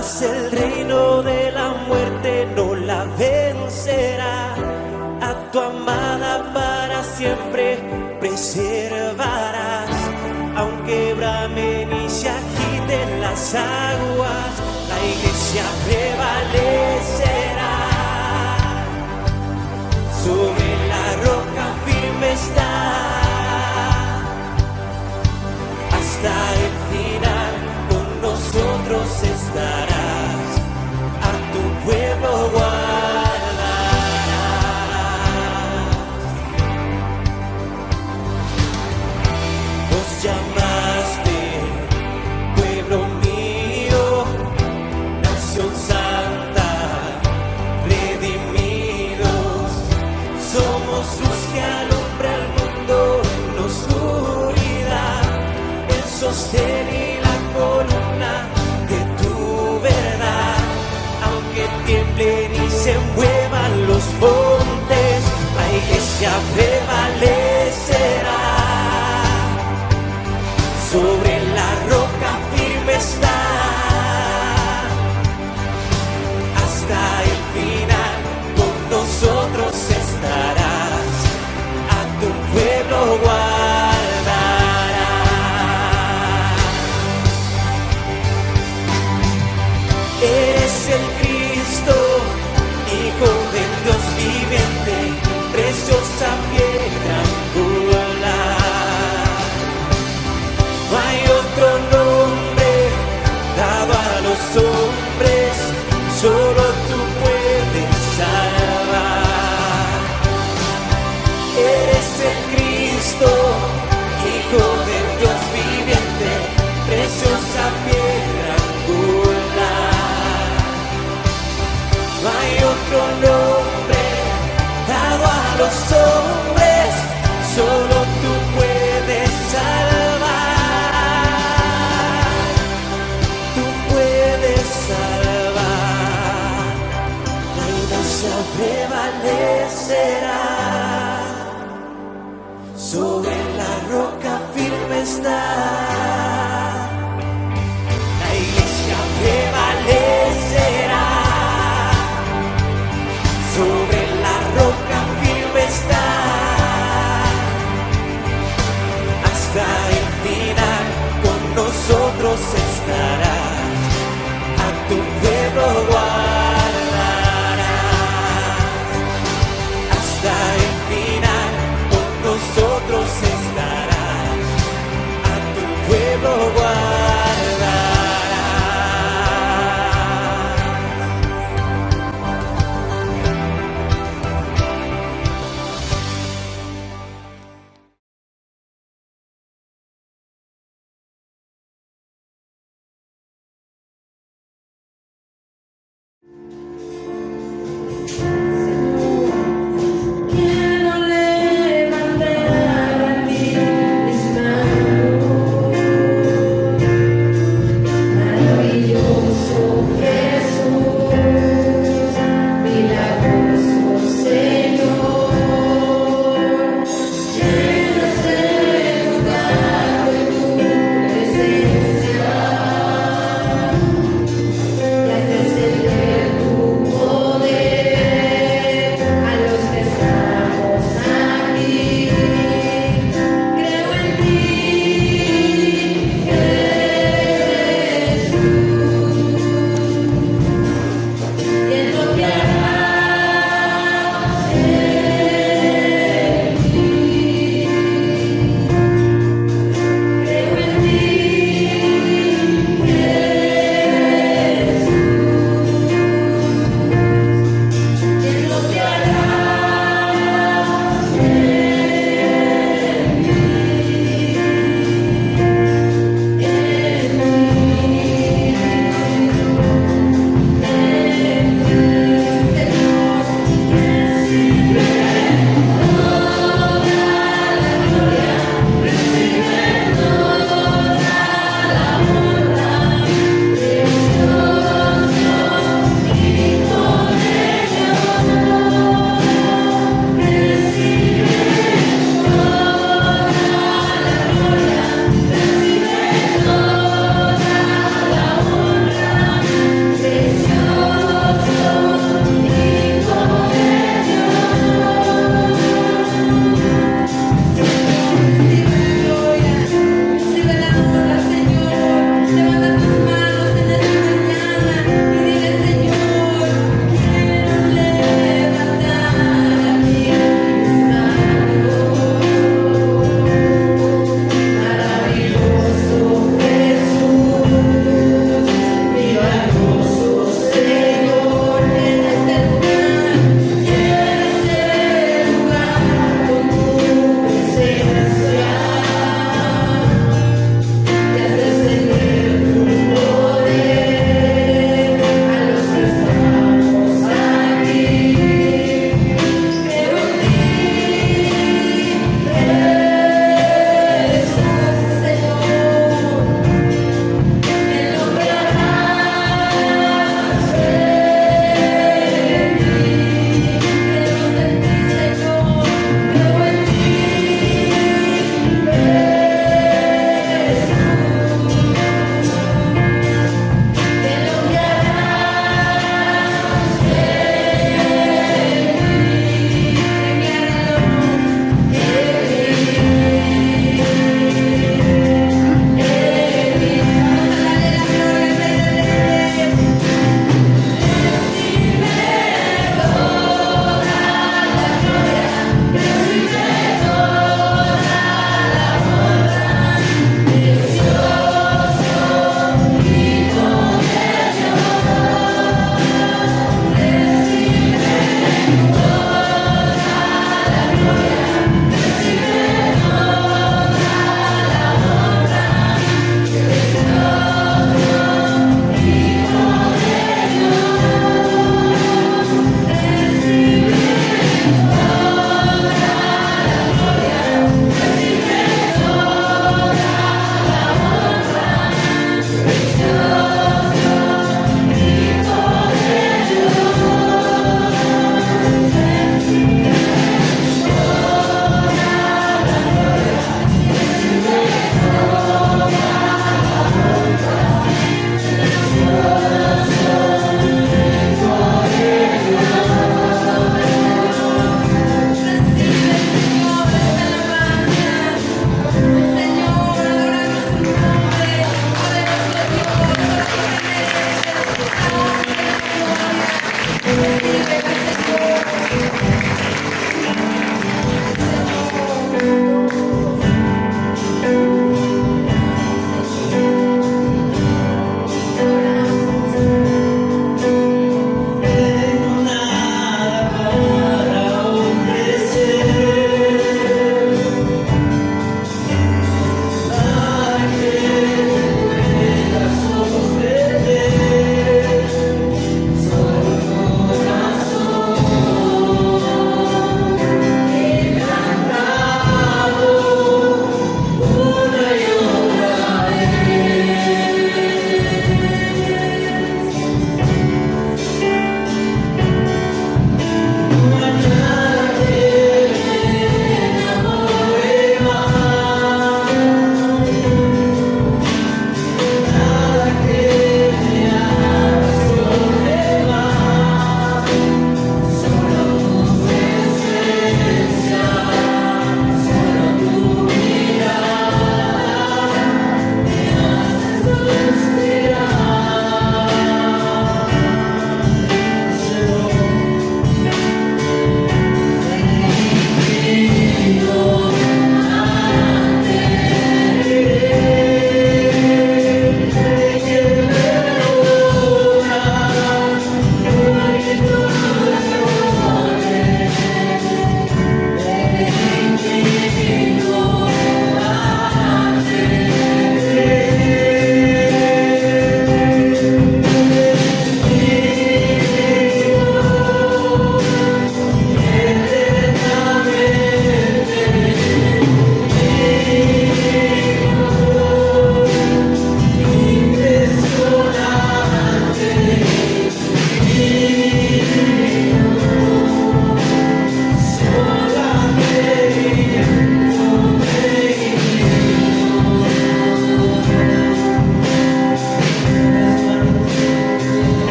mas el reino de la muerte no la vencerá. A tu amada para siempre preservarás. Aunque bramen y se agiten las aguas, la iglesia prevalecerá. Sobre la roca firme está, hasta el final con nosotros estarás. A tu pueblo guardarás. Nos llamaste pueblo mío, nación santa, redimidos. Somos luz que alumbra el mundo en la oscuridad, el sostén y la columna de tu verdad. Aunque tiemblen y se muevan los montes, la iglesia prevalecerá. Sobre la roca firme está, hasta el final con nosotros estarás. A tu pueblo guardarás. Eres el Cristo, Hijo del Dios viviente, preciosa piedra angular. No hay otro nombre dado a los hombres, solo tú puedes salvar. Eres el Cristo, Hijo del Dios viviente, preciosa piedra angular. No hay otro nombre dado a los hombres, solo tú puedes salvar. Tú puedes salvar. La iglesia prevalecerá. Sobre la roca firme está. La iglesia prevalecerá. Sobre la roca firme está, hasta el final con nosotros estarás. A tu pueblo guardarás, hasta el final con nosotros estarás.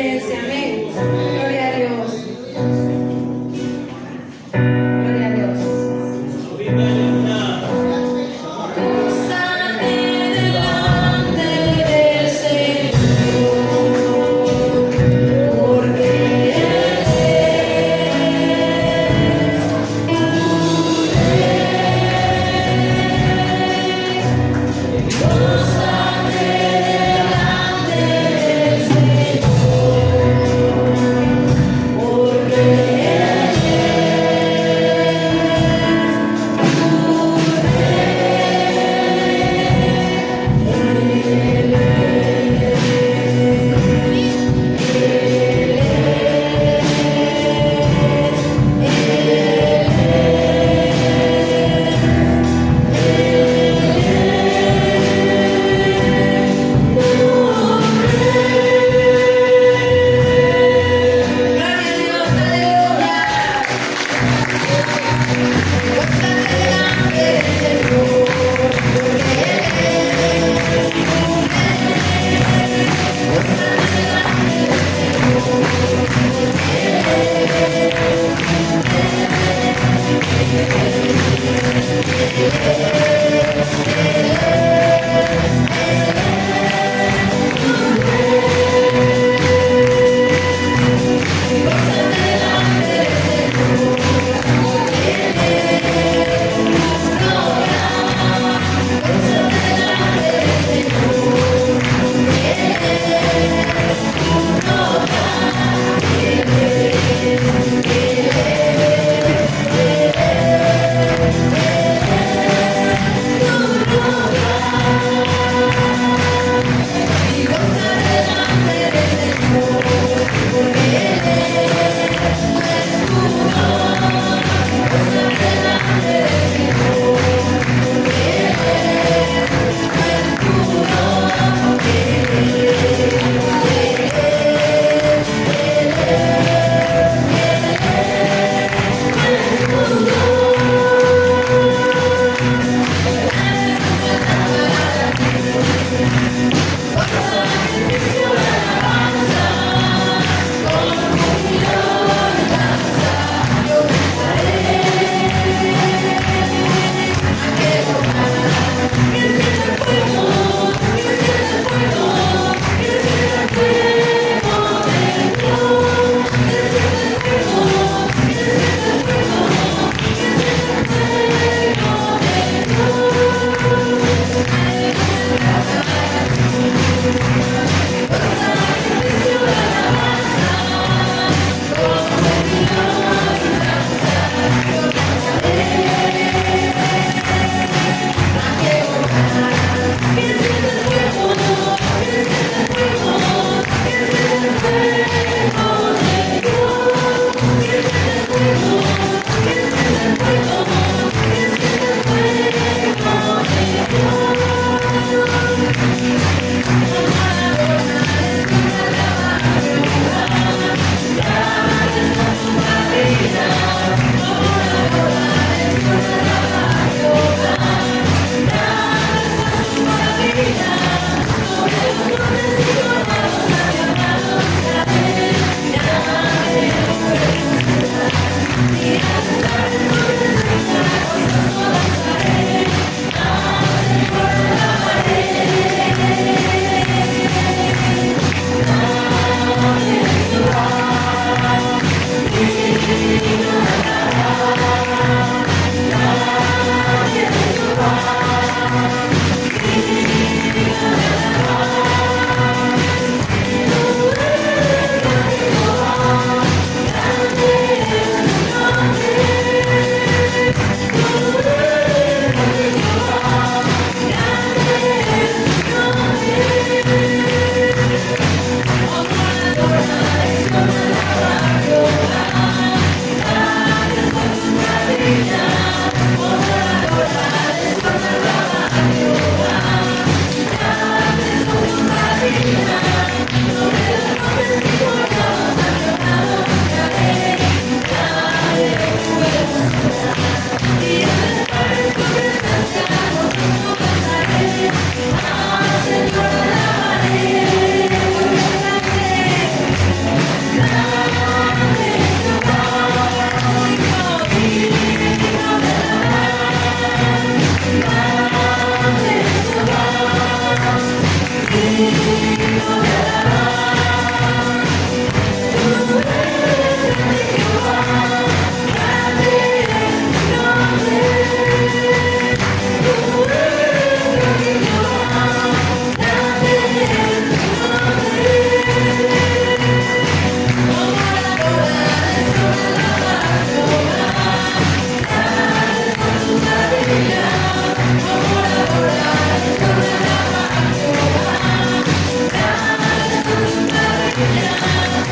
presencia. Amén. Gloria a Dios. Gloria a Dios. Gózate delante del Señor, porque gózate delante del Señor.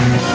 Gloria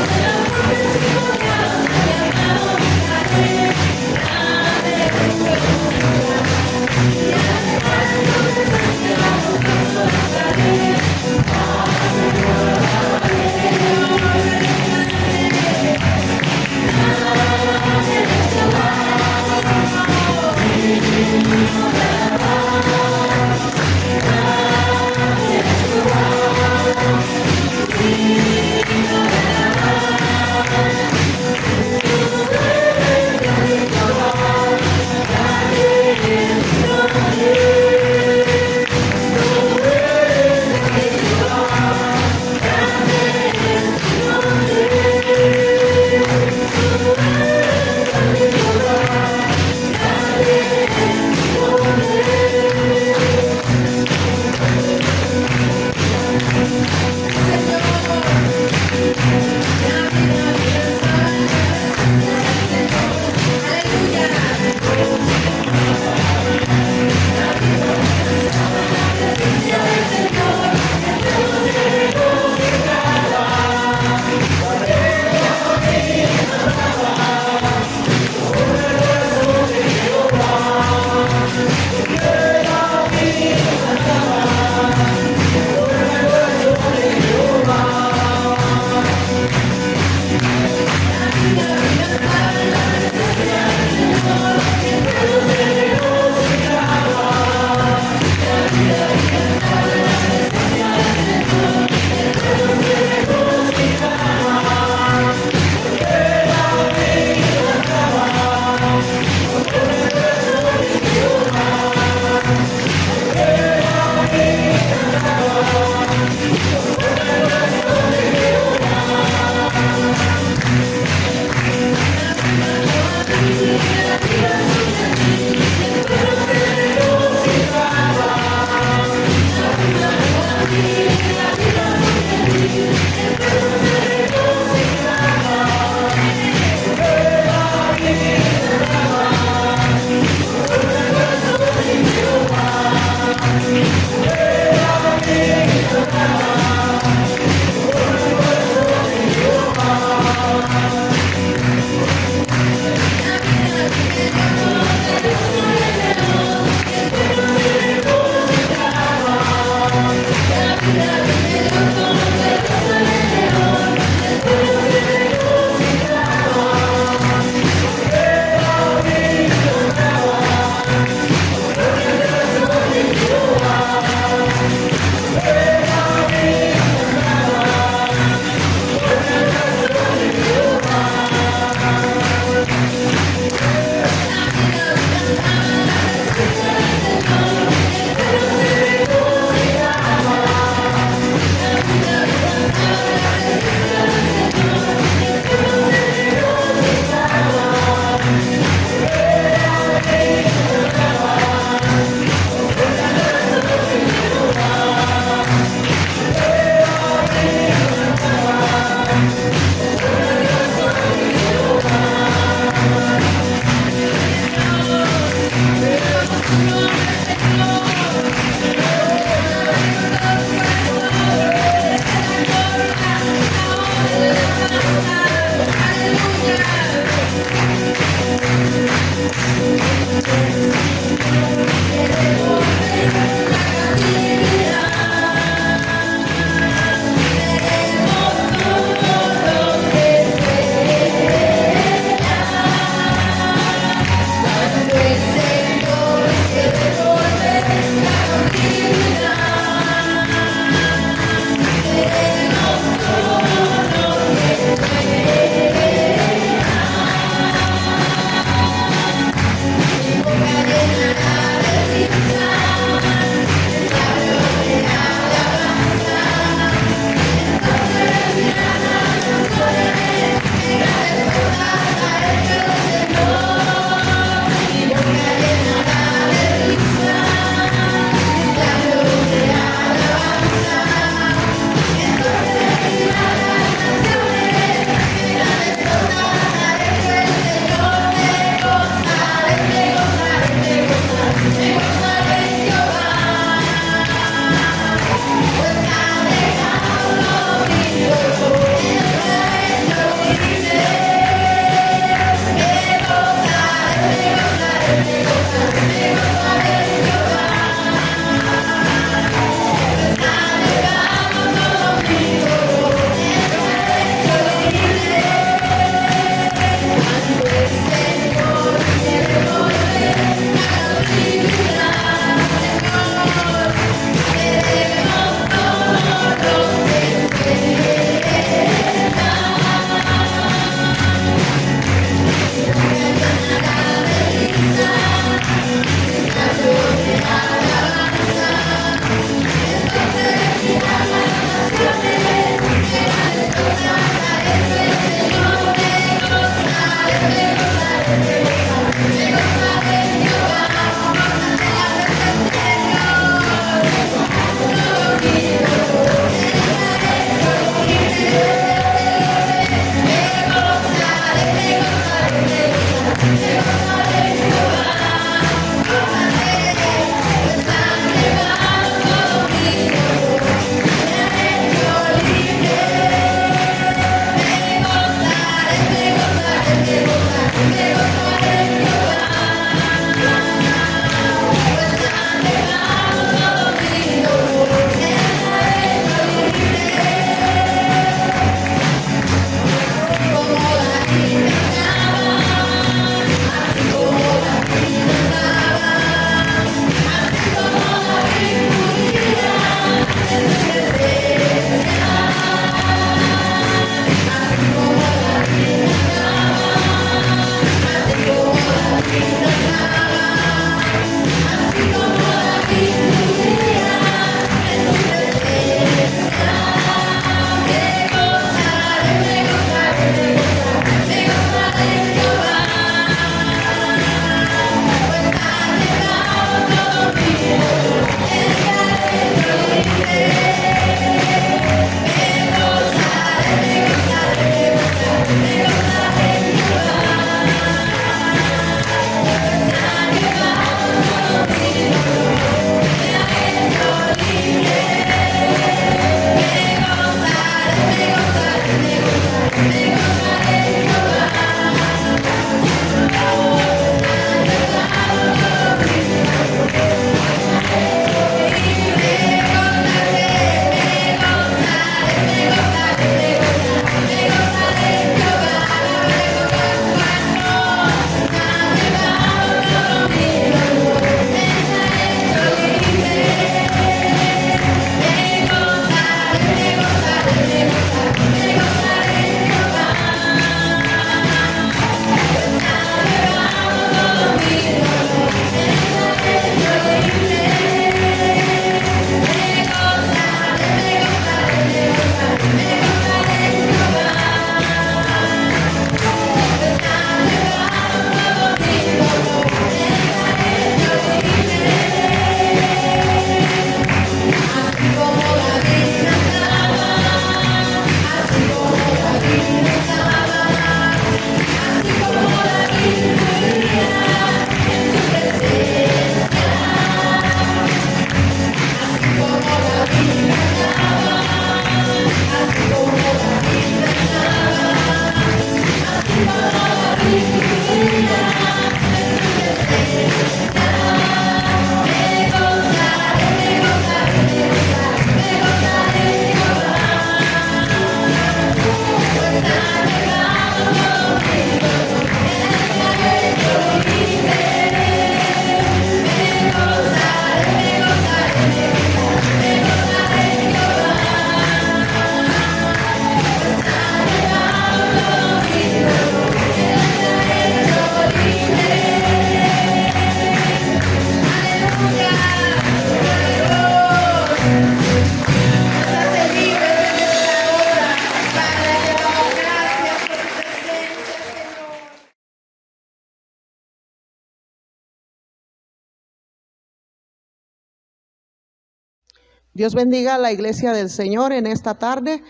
Dios bendiga a la iglesia del Señor en esta tarde.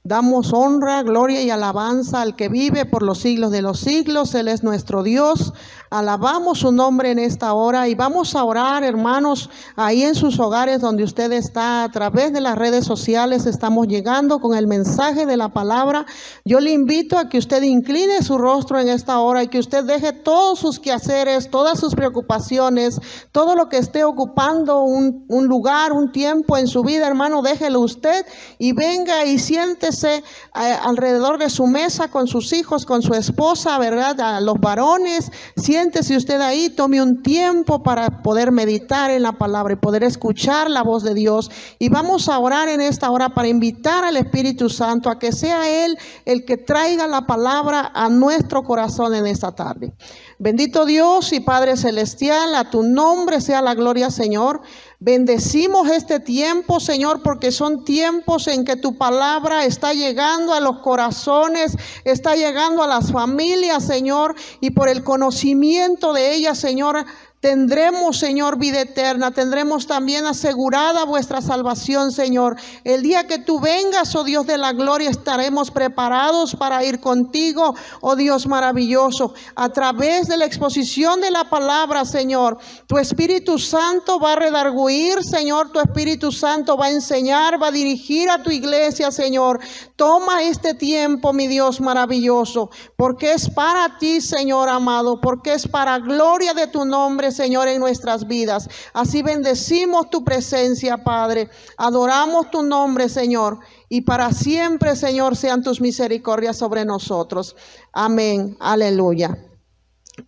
Damos honra, gloria y alabanza al que vive por los siglos de los siglos. Él es nuestro Dios. Alabamos su nombre en esta hora y vamos a orar, hermanos, ahí en sus hogares donde usted está. A través de las redes sociales estamos llegando con el mensaje de la palabra. Yo le invito a que usted incline su rostro en esta hora y que usted deje todos sus quehaceres, todas sus preocupaciones, todo lo que esté ocupando un lugar, un tiempo en su vida, hermano, déjelo usted y venga y siéntese alrededor de su mesa con sus hijos, con su esposa, ¿verdad? A los varones, siéntese usted ahí, tome un tiempo para poder meditar en la palabra y poder escuchar la voz de Dios. Y vamos a orar en esta hora para invitar al Espíritu Santo a que sea Él el que traiga la palabra a nuestro corazón en esta tarde. Bendito Dios y Padre Celestial, a tu nombre sea la gloria, Señor. Bendecimos este tiempo, Señor, porque son tiempos en que tu palabra está llegando a los corazones, está llegando a las familias, Señor, y por el conocimiento de ellas, Señor, tendremos, Señor, vida eterna. Tendremos también asegurada vuestra salvación, Señor. El día que tú vengas, oh Dios de la gloria, estaremos preparados para ir contigo, oh Dios maravilloso. A través de la exposición de la palabra, Señor, tu Espíritu Santo va a redarguir, Señor. Tu Espíritu Santo va a enseñar, va a dirigir a tu iglesia, Señor. Toma este tiempo, mi Dios maravilloso, porque es para ti, Señor amado, porque es para gloria de tu nombre, Señor, en nuestras vidas. Así bendecimos tu presencia, Padre. Adoramos tu nombre, Señor. Y para siempre, Señor, sean tus misericordias sobre nosotros. Amén. Aleluya.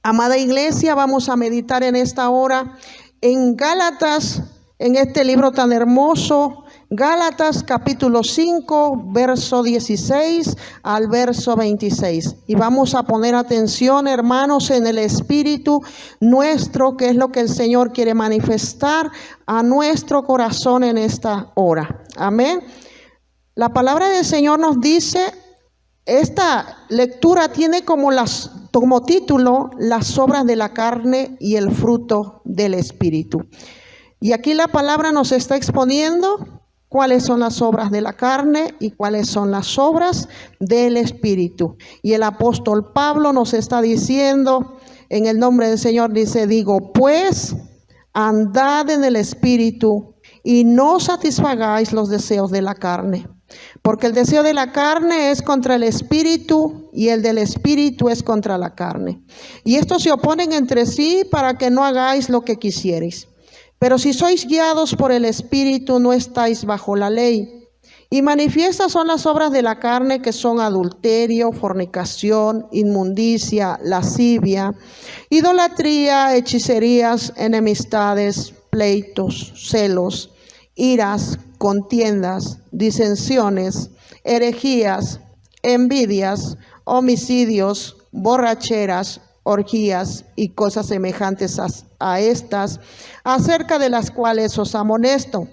Amada iglesia, vamos a meditar en esta hora en Gálatas, en este libro tan hermoso. Gálatas capítulo 5, verso 16 al verso 26. Y vamos a poner atención, hermanos, en el Espíritu nuestro, que es lo que el Señor quiere manifestar a nuestro corazón en esta hora. Amén. La palabra del Señor nos dice, esta lectura tiene como título las obras de la carne y el fruto del Espíritu. Y aquí la palabra nos está exponiendo cuáles son las obras de la carne y cuáles son las obras del Espíritu. Y el apóstol Pablo nos está diciendo, en el nombre del Señor, dice, digo, pues, andad en el Espíritu y no satisfagáis los deseos de la carne. Porque el deseo de la carne es contra el Espíritu y el del Espíritu es contra la carne. Y estos se oponen entre sí para que no hagáis lo que quisierais. Pero si sois guiados por el Espíritu, no estáis bajo la ley. Y manifiestas son las obras de la carne, que son adulterio, fornicación, inmundicia, lascivia, idolatría, hechicerías, enemistades, pleitos, celos, iras, contiendas, disensiones, herejías, envidias, homicidios, borracheras, orgías y cosas semejantes a estas, acerca de las cuales os amonesto,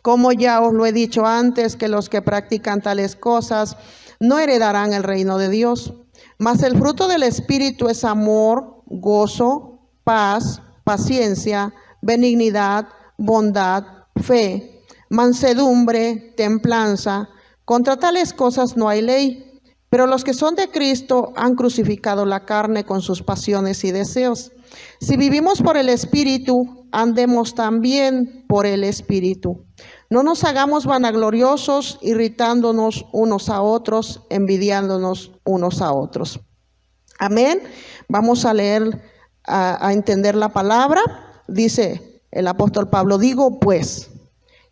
como ya os lo he dicho antes, que los que practican tales cosas no heredarán el reino de Dios. Mas el fruto del Espíritu es amor, gozo, paz, paciencia, benignidad, bondad, fe, mansedumbre, templanza. Contra tales cosas no hay ley. Pero los que son de Cristo han crucificado la carne con sus pasiones y deseos. Si vivimos por el Espíritu, andemos también por el Espíritu. No nos hagamos vanagloriosos, irritándonos unos a otros, envidiándonos unos a otros. Amén. Vamos a leer, a entender la palabra. Dice el apóstol Pablo, digo pues.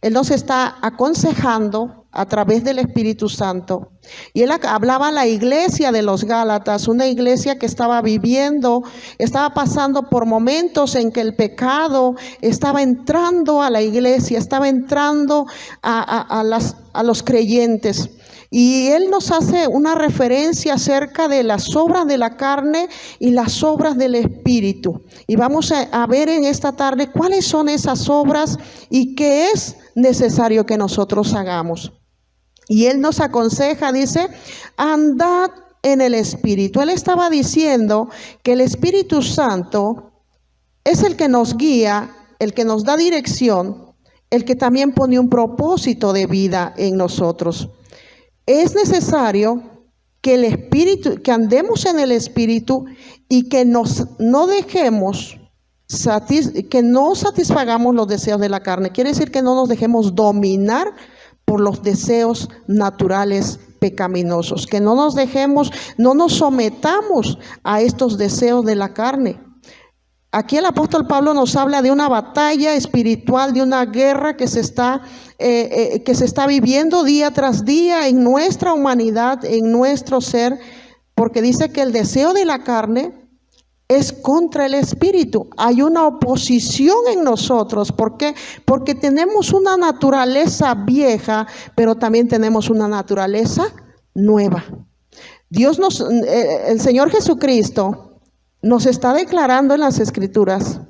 Él nos está aconsejando a través del Espíritu Santo. Y él hablaba a la iglesia de los Gálatas, una iglesia que estaba pasando por momentos en que el pecado estaba entrando a la iglesia, estaba entrando a los creyentes. Y él nos hace una referencia acerca de las obras de la carne y las obras del Espíritu. Y vamos a ver en esta tarde cuáles son esas obras y qué es necesario que nosotros hagamos. Y él nos aconseja, dice, andad en el Espíritu. Él estaba diciendo que el Espíritu Santo es el que nos guía, el que nos da dirección el que también pone un propósito de vida en nosotros. Es necesario que el Espíritu, que andemos en el Espíritu y que no dejemos, que no satisfagamos los deseos de la carne. Quiere decir que no nos dejemos dominar por los deseos naturales pecaminosos, que no nos sometamos a estos deseos de la carne. Aquí el apóstol Pablo nos habla de una batalla espiritual, de una guerra que se está viviendo día tras día en nuestra humanidad, en nuestro ser, porque dice que el deseo de la carne es contra el espíritu. Hay una oposición en nosotros. ¿Por qué? Porque tenemos una naturaleza vieja, pero también tenemos una naturaleza nueva. El Señor Jesucristo nos está declarando en las Escrituras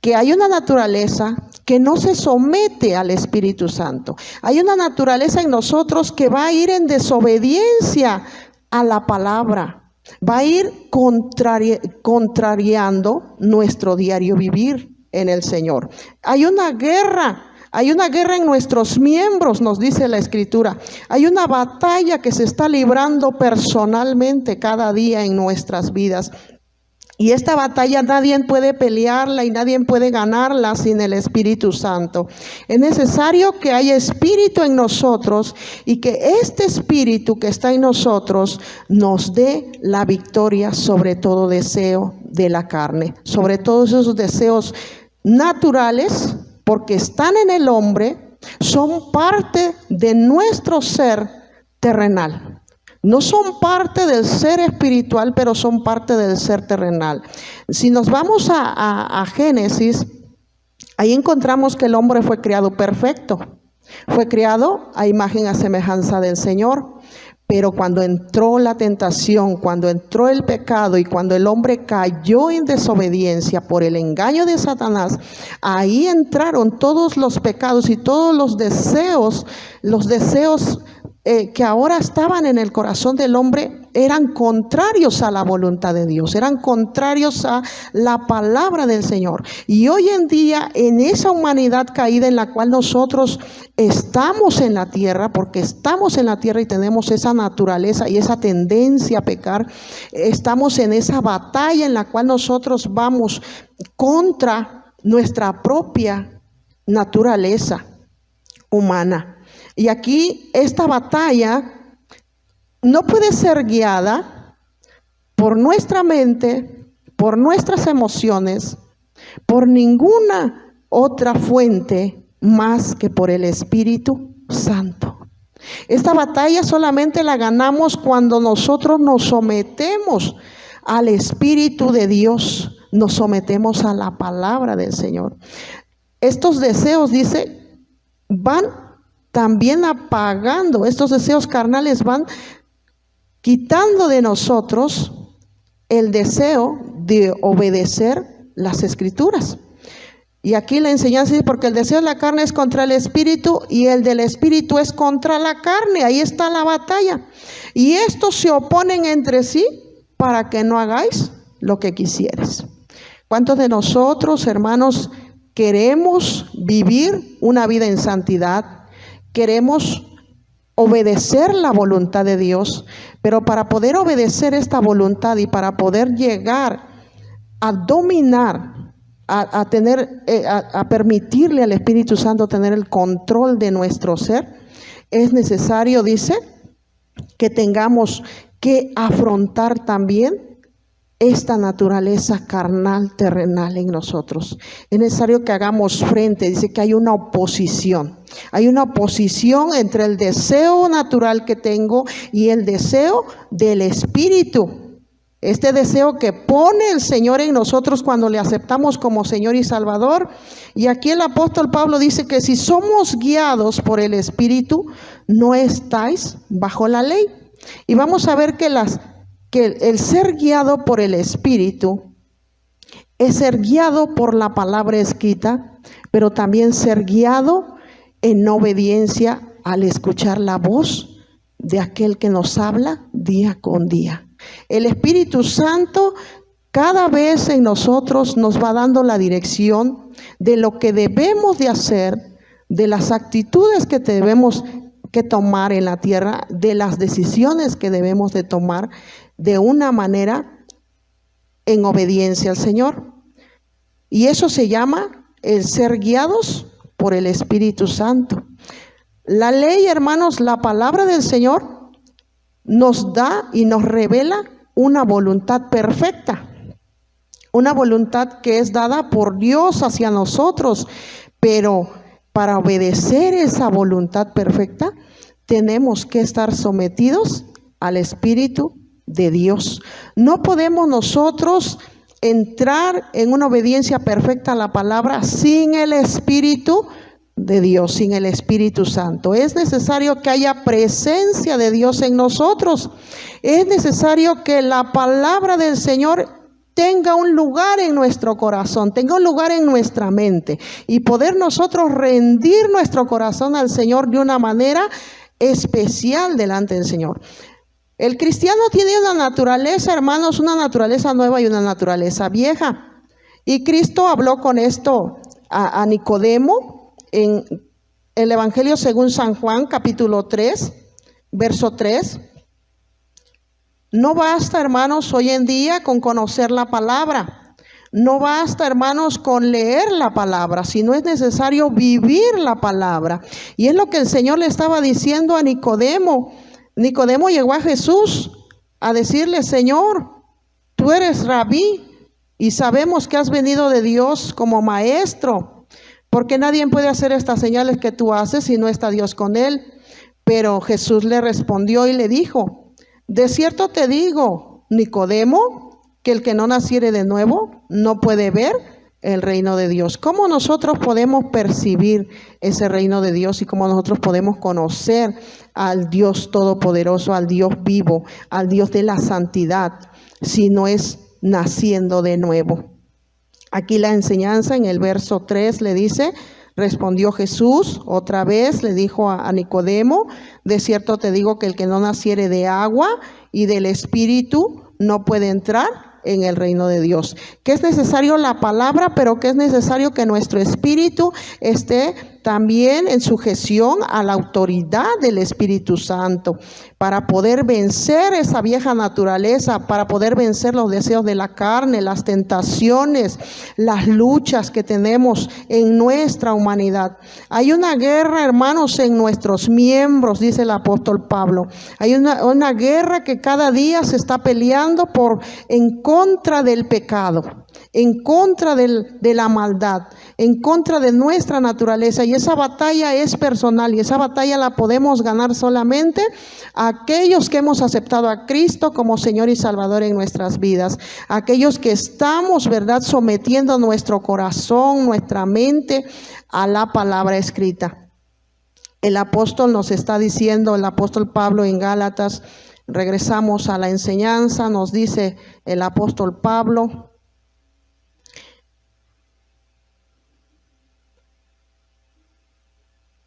que hay una naturaleza que no se somete al Espíritu Santo. Hay una naturaleza en nosotros que va a ir en desobediencia a la palabra. Va a ir contrariando nuestro diario vivir en el Señor. Hay una guerra en nuestros miembros, nos dice la Escritura. Hay una batalla que se está librando personalmente cada día en nuestras vidas. Y esta batalla nadie puede pelearla y nadie puede ganarla sin el Espíritu Santo. Es necesario que haya Espíritu en nosotros y que este Espíritu que está en nosotros nos dé la victoria sobre todo deseo de la carne, sobre todos esos deseos naturales, porque están en el hombre, son parte de nuestro ser terrenal. No son parte del ser espiritual, pero son parte del ser terrenal. Si nos vamos a Génesis, ahí encontramos que el hombre fue creado perfecto. Fue creado a imagen y a semejanza del Señor. Pero cuando entró la tentación, cuando entró el pecado y cuando el hombre cayó en desobediencia por el engaño de Satanás, ahí entraron todos los pecados y todos los deseos que ahora estaban en el corazón del hombre, eran contrarios a la voluntad de Dios, eran contrarios a la palabra del Señor. Y hoy en día, en esa humanidad caída en la cual nosotros estamos en la tierra, porque estamos en la tierra y tenemos esa naturaleza y esa tendencia a pecar, estamos en esa batalla en la cual nosotros vamos contra nuestra propia naturaleza humana. Y aquí esta batalla no puede ser guiada por nuestra mente, por nuestras emociones, por ninguna otra fuente más que por el Espíritu Santo. Esta batalla solamente la ganamos cuando nosotros nos sometemos al Espíritu de Dios, nos sometemos a la palabra del Señor. Estos deseos, dice, van también apagando, estos deseos carnales van quitando de nosotros el deseo de obedecer las Escrituras. Y aquí la enseñanza dice, porque el deseo de la carne es contra el Espíritu y el del Espíritu es contra la carne. Ahí está la batalla. Y estos se oponen entre sí para que no hagáis lo que quisieres. ¿Cuántos de nosotros, hermanos, queremos vivir una vida en santidad? Queremos obedecer la voluntad de Dios, pero para poder obedecer esta voluntad y para poder llegar a dominar, a permitirle al Espíritu Santo tener el control de nuestro ser, es necesario, dice, que tengamos que afrontar también esta naturaleza carnal, terrenal en nosotros. Es necesario que hagamos frente. Dice que hay una oposición. Hay una oposición entre el deseo natural que tengo y el deseo del Espíritu. Este deseo que pone el Señor en nosotros cuando le aceptamos como Señor y Salvador. Y aquí el apóstol Pablo dice que si somos guiados por el Espíritu, no estáis bajo la ley. Y vamos a ver que el ser guiado por el Espíritu es ser guiado por la palabra escrita, pero también ser guiado en obediencia al escuchar la voz de aquel que nos habla día con día. El Espíritu Santo cada vez en nosotros nos va dando la dirección de lo que debemos de hacer, de las actitudes que debemos que tomar en la tierra, de las decisiones que debemos de tomar de una manera en obediencia al Señor. Y eso se llama el ser guiados por el Espíritu Santo. La ley, hermanos, la palabra del Señor nos da y nos revela una voluntad perfecta, una voluntad que es dada por Dios hacia nosotros, pero para obedecer esa voluntad perfecta tenemos que estar sometidos al Espíritu de Dios. No podemos nosotros entrar en una obediencia perfecta a la palabra sin el Espíritu de Dios, sin el Espíritu Santo. Es necesario que haya presencia de Dios en nosotros. Es necesario que la palabra del Señor tenga un lugar en nuestro corazón, tenga un lugar en nuestra mente, y poder nosotros rendir nuestro corazón al Señor de una manera especial delante del Señor. El cristiano tiene una naturaleza, hermanos, una naturaleza nueva y una naturaleza vieja. Y Cristo habló con esto a Nicodemo en el Evangelio según San Juan, capítulo 3, verso 3. No basta, hermanos, hoy en día con conocer la palabra. No basta, hermanos, con leer la palabra, sino es necesario vivir la palabra. Y es lo que el Señor le estaba diciendo a Nicodemo. Nicodemo llegó a Jesús a decirle: Señor, tú eres rabí y sabemos que has venido de Dios como maestro, porque nadie puede hacer estas señales que tú haces si no está Dios con él. Pero Jesús le respondió y le dijo: de cierto te digo, Nicodemo, que el que no naciere de nuevo no puede ver el reino de Dios. ¿Cómo nosotros podemos percibir ese reino de Dios y cómo nosotros podemos conocer al Dios todopoderoso, al Dios vivo, al Dios de la santidad, si no es naciendo de nuevo? Aquí la enseñanza en el verso 3 le dice: respondió Jesús, otra vez le dijo a Nicodemo: de cierto te digo que el que no naciere de agua y del Espíritu no puede entrar en el reino de Dios. Que es necesario la palabra, pero que es necesario que nuestro espíritu esté también en sujeción a la autoridad del Espíritu Santo, para poder vencer esa vieja naturaleza, para poder vencer los deseos de la carne, las tentaciones, las luchas que tenemos en nuestra humanidad. Hay una guerra, hermanos, en nuestros miembros, dice el apóstol Pablo. Hay una guerra que cada día se está peleando en contra del pecado, en contra de la maldad, en contra de nuestra naturaleza. Y esa batalla es personal, y esa batalla la podemos ganar solamente aquellos que hemos aceptado a Cristo como Señor y Salvador en nuestras vidas, aquellos que estamos, ¿verdad?, sometiendo nuestro corazón, nuestra mente a la palabra escrita. El apóstol nos está diciendo, el apóstol Pablo en Gálatas, regresamos a la enseñanza, nos dice el apóstol Pablo: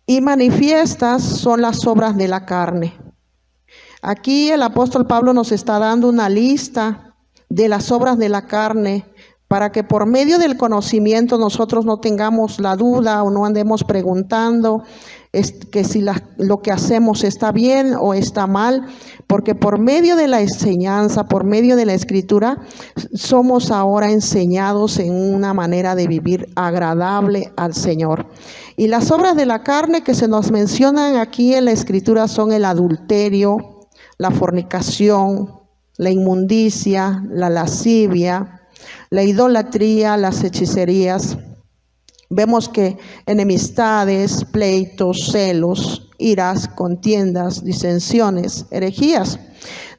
y manifiestas son las obras de la carne. Aquí el apóstol Pablo nos está dando una lista de las obras de la carne, para que por medio del conocimiento nosotros no tengamos la duda o no andemos preguntando que si lo que hacemos está bien o está mal, porque por medio de la enseñanza, por medio de la escritura, somos ahora enseñados en una manera de vivir agradable al Señor. Y las obras de la carne que se nos mencionan aquí en la escritura son el adulterio, la fornicación, la inmundicia, la lascivia, la idolatría, las hechicerías. Vemos que enemistades, pleitos, celos, iras, contiendas, disensiones, herejías.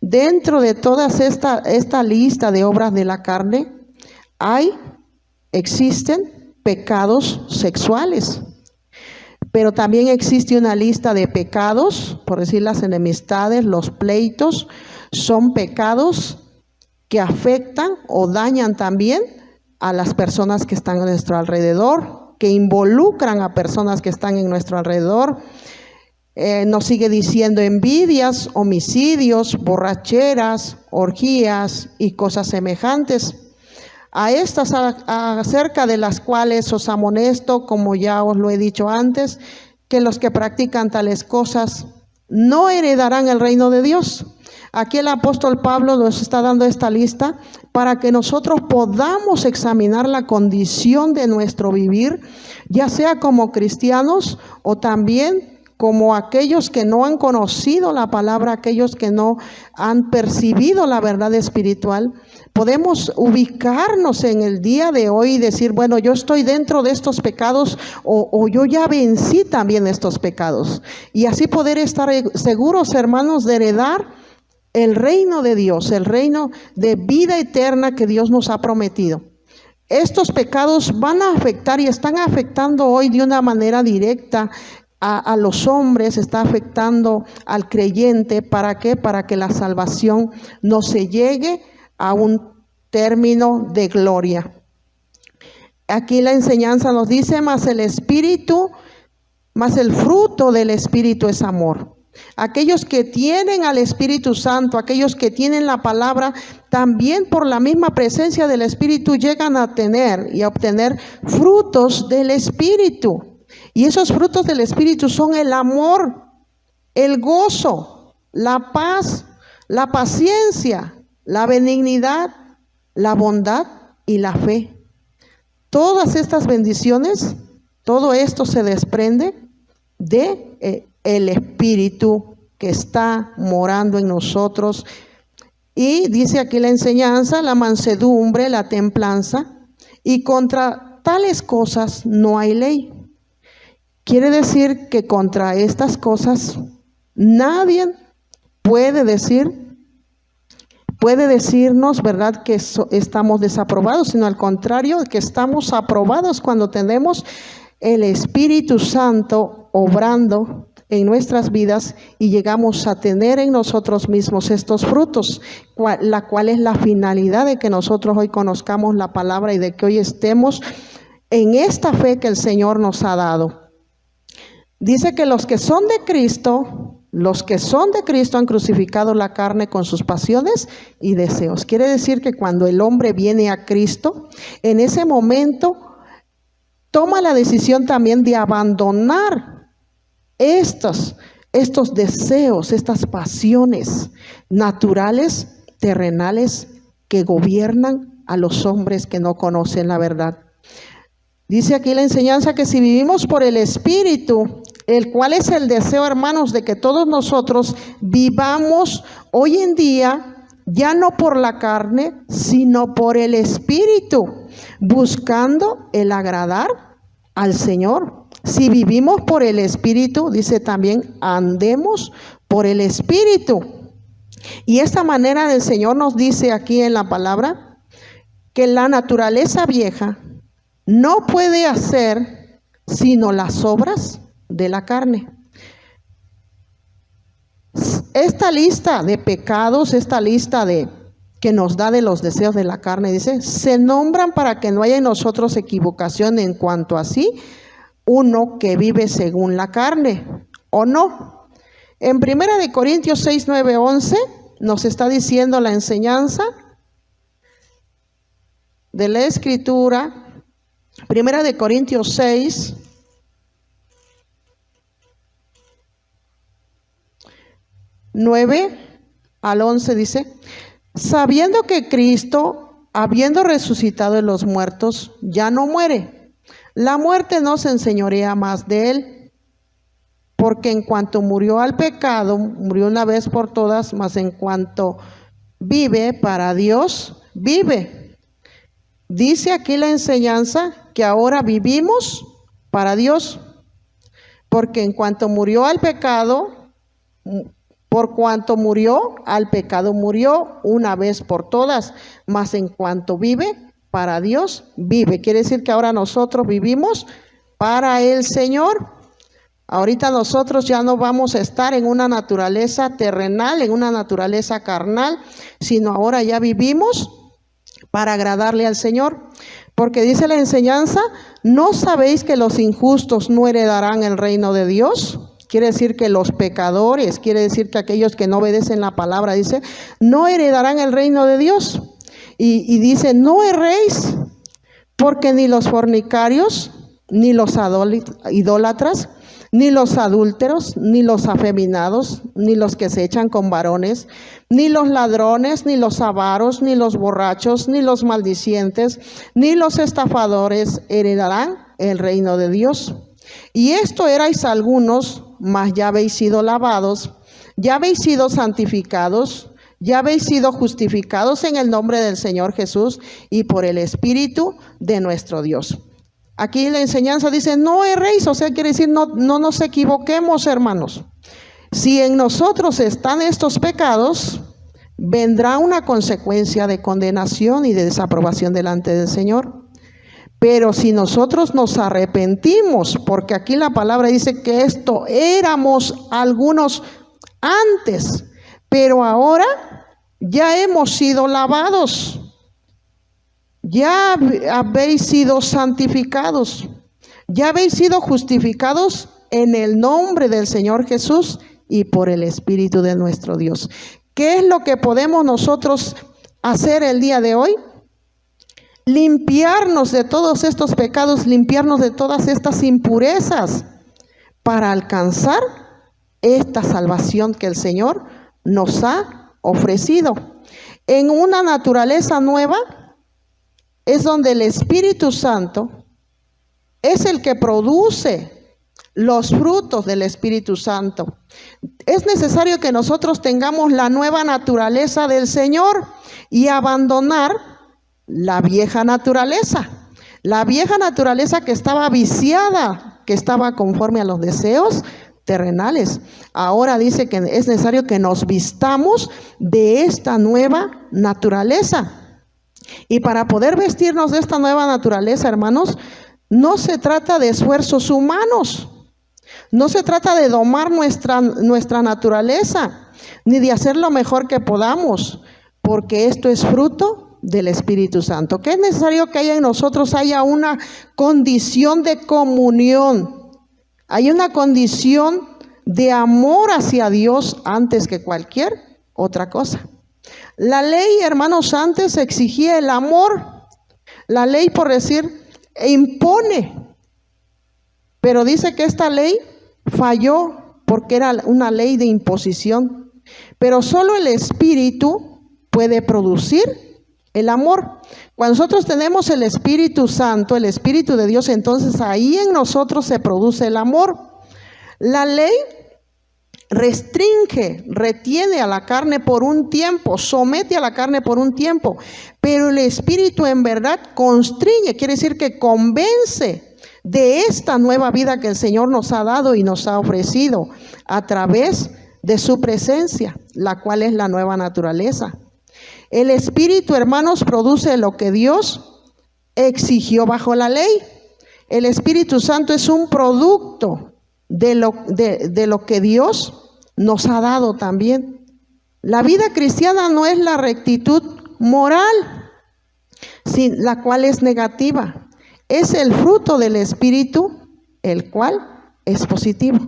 Dentro de toda esta lista de obras de la carne, existen pecados sexuales. Pero también existe una lista de pecados, por decir las enemistades, los pleitos, son pecados que afectan o dañan también a las personas que están a nuestro alrededor, que involucran a personas que están en nuestro alrededor. Nos sigue diciendo envidias, homicidios, borracheras, orgías y cosas semejantes. A estas acerca de las cuales os amonesto, como ya os lo he dicho antes, que los que practican tales cosas no heredarán el reino de Dios. Aquí el apóstol Pablo nos está dando esta lista para que nosotros podamos examinar la condición de nuestro vivir, ya sea como cristianos o también como aquellos que no han conocido la palabra, aquellos que no han percibido la verdad espiritual. Podemos ubicarnos en el día de hoy y decir, bueno, yo estoy dentro de estos pecados o yo ya vencí también estos pecados. Y así poder estar seguros, hermanos, de heredar el reino de Dios, el reino de vida eterna que Dios nos ha prometido. Estos pecados van a afectar y están afectando hoy de una manera directa a los hombres, está afectando al creyente. ¿Para qué? Para que la salvación no se llegue a un término de gloria. Aquí la enseñanza nos dice, más el fruto del Espíritu es amor. Aquellos que tienen al Espíritu Santo, aquellos que tienen la palabra, también por la misma presencia del Espíritu llegan a tener y a obtener frutos del Espíritu. Y esos frutos del Espíritu son el amor, el gozo, la paz, la paciencia, la benignidad, la bondad y la fe. Todas estas bendiciones, todo esto se desprende de el Espíritu que está morando en nosotros. Y dice aquí la enseñanza, la mansedumbre, la templanza, y contra tales cosas no hay ley. Quiere decir que contra estas cosas nadie puede decirnos, ¿verdad?, que estamos desaprobados, sino al contrario, que estamos aprobados cuando tenemos el Espíritu Santo obrando en nuestras vidas y llegamos a tener en nosotros mismos estos frutos, la cual es la finalidad de que nosotros hoy conozcamos la palabra y de que hoy estemos en esta fe que el Señor nos ha dado. Dice que los que son de Cristo han crucificado la carne con sus pasiones y deseos. Quiere decir que cuando el hombre viene a Cristo, en ese momento toma la decisión también de abandonar estos deseos, estas pasiones naturales, terrenales, que gobiernan a los hombres que no conocen la verdad. Dice aquí la enseñanza que si vivimos por el Espíritu, el cual es el deseo, hermanos, de que todos nosotros vivamos hoy en día, ya no por la carne, sino por el Espíritu, buscando el agradar al Señor. Si vivimos por el Espíritu, dice también, andemos por el Espíritu. Y esta manera del Señor nos dice aquí en la palabra que la naturaleza vieja no puede hacer sino las obras de la carne. Esta lista de pecados, esta lista que nos da de los deseos de la carne, dice, se nombran para que no haya en nosotros equivocación en cuanto a sí, uno que vive según la carne, ¿o no? En 1 Corintios 6, 9, 11 nos está diciendo la enseñanza de la Escritura. 1 Corintios 6, 9 al 11 dice, sabiendo que Cristo, habiendo resucitado de los muertos, ya no muere, la muerte no se enseñorea más de él, porque en cuanto murió al pecado, murió una vez por todas, mas en cuanto vive para Dios, vive. Dice aquí la enseñanza que ahora vivimos para Dios, porque en cuanto murió al pecado, por cuanto murió al pecado, murió una vez por todas, mas en cuanto vive para Dios, vive. Quiere decir que ahora nosotros vivimos para el Señor. Ahorita nosotros ya no vamos a estar en una naturaleza terrenal, en una naturaleza carnal, sino ahora ya vivimos para agradarle al Señor. Porque dice la enseñanza, ¿no sabéis que los injustos no heredarán el reino de Dios? Quiere decir que los pecadores, quiere decir que aquellos que no obedecen la palabra, dice, no heredarán el reino de Dios. Y dice, no erréis, porque ni los fornicarios, ni los idólatras, ni los adúlteros, ni los afeminados, ni los que se echan con varones, ni los ladrones, ni los avaros, ni los borrachos, ni los maldicientes, ni los estafadores heredarán el reino de Dios. Y esto erais algunos, mas ya habéis sido lavados, ya habéis sido santificados, ya habéis sido justificados en el nombre del Señor Jesús y por el Espíritu de nuestro Dios. Aquí la enseñanza dice, no erréis, o sea, quiere decir, no nos equivoquemos, hermanos. Si en nosotros están estos pecados, vendrá una consecuencia de condenación y de desaprobación delante del Señor. Pero si nosotros nos arrepentimos, porque aquí la palabra dice que esto éramos algunos antes, pero ahora ya hemos sido lavados. Ya habéis sido santificados, ya habéis sido justificados en el nombre del Señor Jesús y por el Espíritu de nuestro Dios. ¿Qué es lo que podemos nosotros hacer el día de hoy? Limpiarnos de todos estos pecados, limpiarnos de todas estas impurezas para alcanzar esta salvación que el Señor nos ha ofrecido. En una naturaleza nueva es donde el Espíritu Santo es el que produce los frutos del Espíritu Santo. Es necesario que nosotros tengamos la nueva naturaleza del Señor y abandonar la vieja naturaleza. La vieja naturaleza que estaba viciada, que estaba conforme a los deseos terrenales. Ahora dice que es necesario que nos vistamos de esta nueva naturaleza. Y para poder vestirnos de esta nueva naturaleza, hermanos, no se trata de esfuerzos humanos, no se trata de domar nuestra naturaleza, ni de hacer lo mejor que podamos, porque esto es fruto del Espíritu Santo. Que es necesario que haya en nosotros una condición de comunión, hay una condición de amor hacia Dios antes que cualquier otra cosa. La ley, hermanos, antes exigía el amor. La ley, por decir, impone. Pero dice que esta ley falló porque era una ley de imposición. Pero solo el Espíritu puede producir el amor. Cuando nosotros tenemos el Espíritu Santo, el Espíritu de Dios, entonces ahí en nosotros se produce el amor. La ley restringe, retiene a la carne por un tiempo, somete a la carne por un tiempo, pero el Espíritu en verdad constriñe, quiere decir que convence de esta nueva vida que el Señor nos ha dado y nos ha ofrecido a través de su presencia, la cual es la nueva naturaleza. El Espíritu, hermanos, produce lo que Dios exigió bajo la ley. El Espíritu Santo es un producto de lo que Dios nos ha dado también. La vida cristiana no es la rectitud moral, la cual es negativa. Es el fruto del Espíritu, el cual es positivo.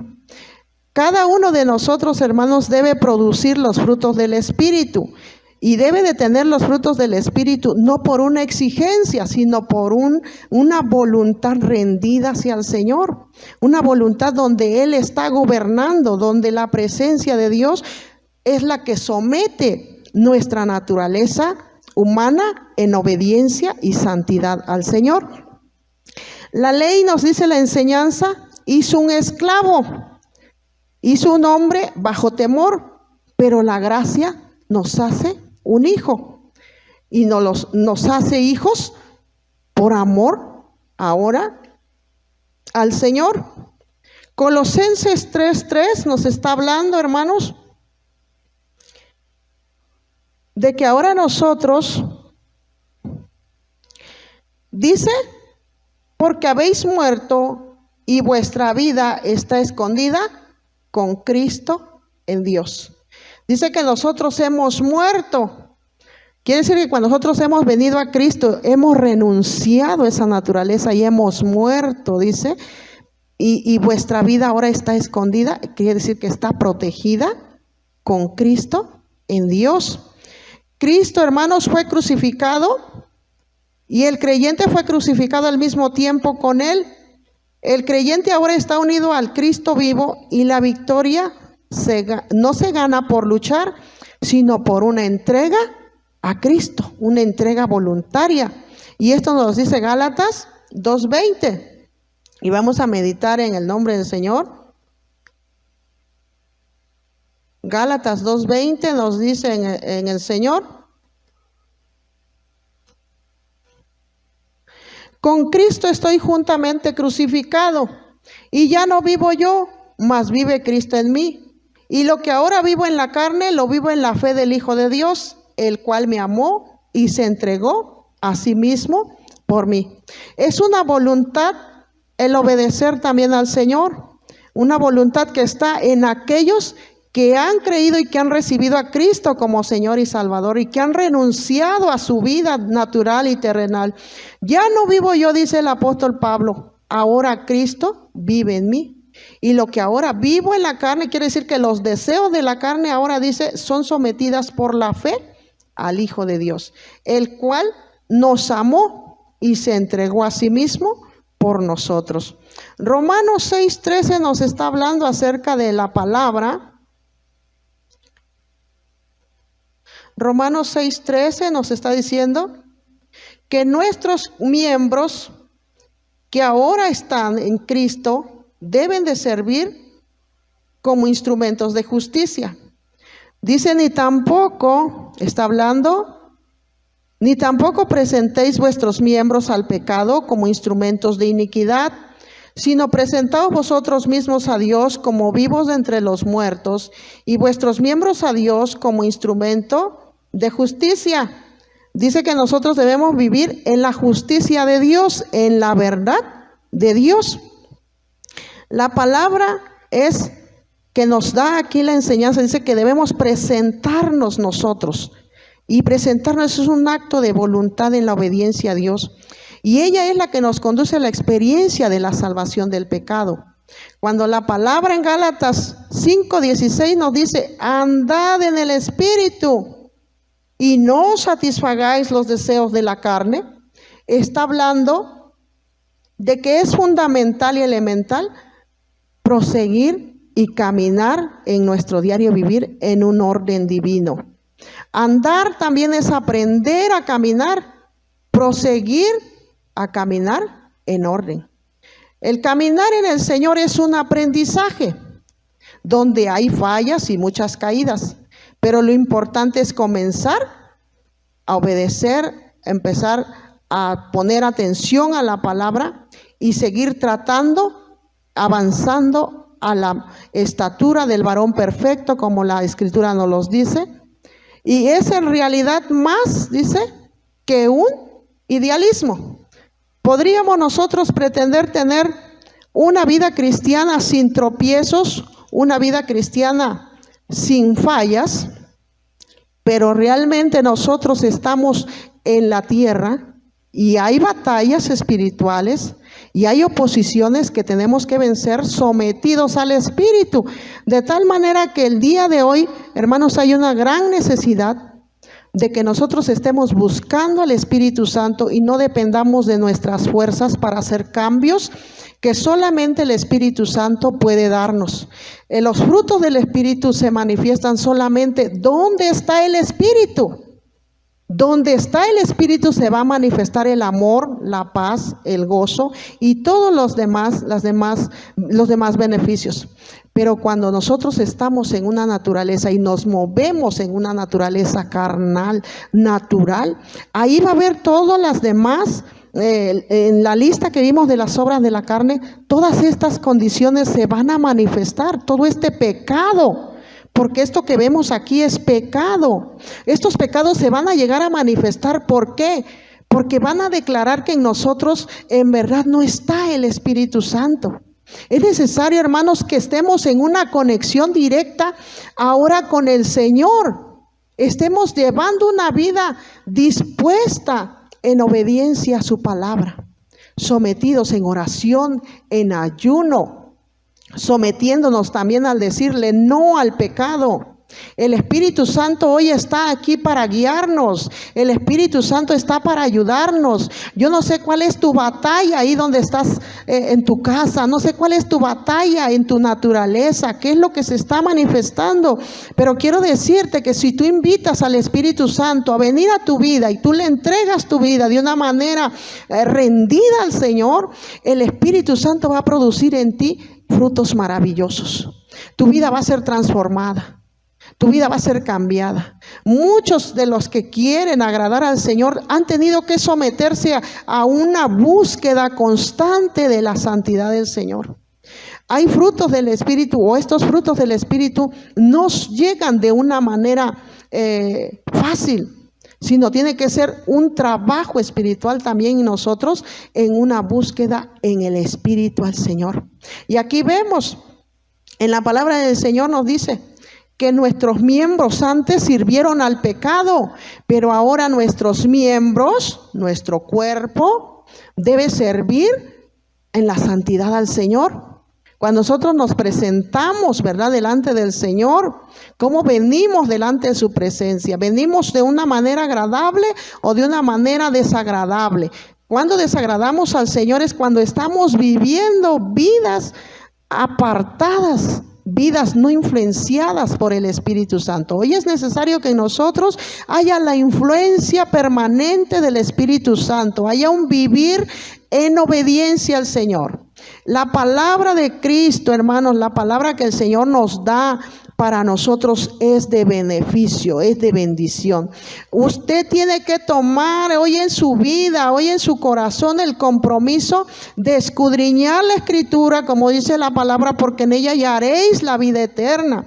Cada uno de nosotros, hermanos, debe producir los frutos del Espíritu. Y debe de tener los frutos del Espíritu, no por una exigencia, sino por una voluntad rendida hacia el Señor. Una voluntad donde Él está gobernando, donde la presencia de Dios es la que somete nuestra naturaleza humana en obediencia y santidad al Señor. La ley, nos dice la enseñanza, hizo un esclavo, hizo un hombre bajo temor, pero la gracia nos hace un hijo y nos hace hijos por amor ahora al Señor. Colosenses 3:3 nos está hablando, hermanos, de que ahora nosotros, dice, porque habéis muerto y vuestra vida está escondida con Cristo en Dios. Dice que nosotros hemos muerto. Quiere decir que cuando nosotros hemos venido a Cristo, hemos renunciado a esa naturaleza y hemos muerto, dice. Y vuestra vida ahora está escondida, quiere decir que está protegida con Cristo en Dios. Cristo, hermanos, fue crucificado y el creyente fue crucificado al mismo tiempo con él. El creyente ahora está unido al Cristo vivo y la victoria no se gana por luchar, sino por una entrega a Cristo, una entrega voluntaria. Y esto nos dice Gálatas 2:20. Y vamos a meditar en el nombre del Señor. Gálatas 2:20 nos dice en el Señor: con Cristo estoy juntamente crucificado, y ya no vivo yo, mas vive Cristo en mí. Y lo que ahora vivo en la carne, lo vivo en la fe del Hijo de Dios, el cual me amó y se entregó a sí mismo por mí. Es una voluntad el obedecer también al Señor, una voluntad que está en aquellos que han creído y que han recibido a Cristo como Señor y Salvador y que han renunciado a su vida natural y terrenal. Ya no vivo yo, dice el apóstol Pablo, ahora Cristo vive en mí. Y lo que ahora vivo en la carne, quiere decir que los deseos de la carne ahora, dice, son sometidas por la fe al Hijo de Dios, el cual nos amó y se entregó a sí mismo por nosotros. Romanos 6:13 nos está hablando acerca de la palabra. Romanos 6:13 nos está diciendo que nuestros miembros que ahora están en Cristo deben de servir como instrumentos de justicia. Dice, ni tampoco, está hablando, ni tampoco presentéis vuestros miembros al pecado como instrumentos de iniquidad, sino presentaos vosotros mismos a Dios como vivos de entre los muertos, y vuestros miembros a Dios como instrumento de justicia. Dice que nosotros debemos vivir en la justicia de Dios, en la verdad de Dios. La palabra es que nos da aquí la enseñanza, dice que debemos presentarnos nosotros. Y presentarnos es un acto de voluntad en la obediencia a Dios. Y ella es la que nos conduce a la experiencia de la salvación del pecado. Cuando la palabra en Gálatas 5:16 nos dice, andad en el Espíritu y no satisfagáis los deseos de la carne, está hablando de que es fundamental y elemental proseguir y caminar en nuestro diario vivir en un orden divino. Andar también es aprender a caminar, proseguir a caminar en orden. El caminar en el Señor es un aprendizaje donde hay fallas y muchas caídas, pero lo importante es comenzar a obedecer, empezar a poner atención a la palabra y seguir tratando, avanzando a la estatura del varón perfecto, como la Escritura nos los dice. Y es en realidad más, dice, que un idealismo. ¿Podríamos nosotros pretender tener una vida cristiana sin tropiezos, una vida cristiana sin fallas? Pero realmente nosotros estamos en la tierra y hay batallas espirituales y hay oposiciones que tenemos que vencer sometidos al Espíritu. De tal manera que el día de hoy, hermanos, hay una gran necesidad de que nosotros estemos buscando al Espíritu Santo y no dependamos de nuestras fuerzas para hacer cambios que solamente el Espíritu Santo puede darnos. Los frutos del Espíritu se manifiestan solamente donde está el Espíritu. Donde está el Espíritu se va a manifestar el amor, la paz, el gozo y todos los demás beneficios. Pero cuando nosotros estamos en una naturaleza y nos movemos en una naturaleza carnal, natural, ahí va a haber todas las demás, en la lista que vimos de las obras de la carne, todas estas condiciones se van a manifestar, todo este pecado. Porque esto que vemos aquí es pecado. Estos pecados se van a llegar a manifestar. ¿Por qué? Porque van a declarar que en nosotros en verdad no está el Espíritu Santo. Es necesario, hermanos, que estemos en una conexión directa ahora con el Señor. Estemos llevando una vida dispuesta en obediencia a su palabra. Sometidos en oración, en ayuno. Sometiéndonos también al decirle no al pecado. El Espíritu Santo hoy está aquí para guiarnos. El Espíritu Santo está para ayudarnos. Yo no sé cuál es tu batalla ahí donde estás en tu casa. No sé cuál es tu batalla en tu naturaleza. ¿Qué es lo que se está manifestando? Pero quiero decirte que si tú invitas al Espíritu Santo a venir a tu vida y tú le entregas tu vida de una manera rendida al Señor, el Espíritu Santo va a producir en ti frutos maravillosos. Tu vida va a ser transformada. Tu vida va a ser cambiada. Muchos de los que quieren agradar al Señor han tenido que someterse a una búsqueda constante de la santidad del Señor. Hay frutos del Espíritu, o estos frutos del Espíritu no llegan de una manera fácil, sino tiene que ser un trabajo espiritual también en nosotros, en una búsqueda en el Espíritu al Señor. Y aquí vemos, en la palabra del Señor nos dice que nuestros miembros antes sirvieron al pecado, pero ahora nuestros miembros, nuestro cuerpo, debe servir en la santidad al Señor. Cuando nosotros nos presentamos, ¿verdad?, delante del Señor, ¿cómo venimos delante de su presencia? ¿Venimos de una manera agradable o de una manera desagradable? Cuando desagradamos al Señor es cuando estamos viviendo vidas apartadas, vidas no influenciadas por el Espíritu Santo. Hoy es necesario que en nosotros haya la influencia permanente del Espíritu Santo, haya un vivir en obediencia al Señor. La palabra de Cristo, hermanos, la palabra que el Señor nos da para nosotros es de beneficio, es de bendición. Usted tiene que tomar hoy en su vida, hoy en su corazón, el compromiso de escudriñar la Escritura, como dice la palabra, porque en ella hallaréis la vida eterna.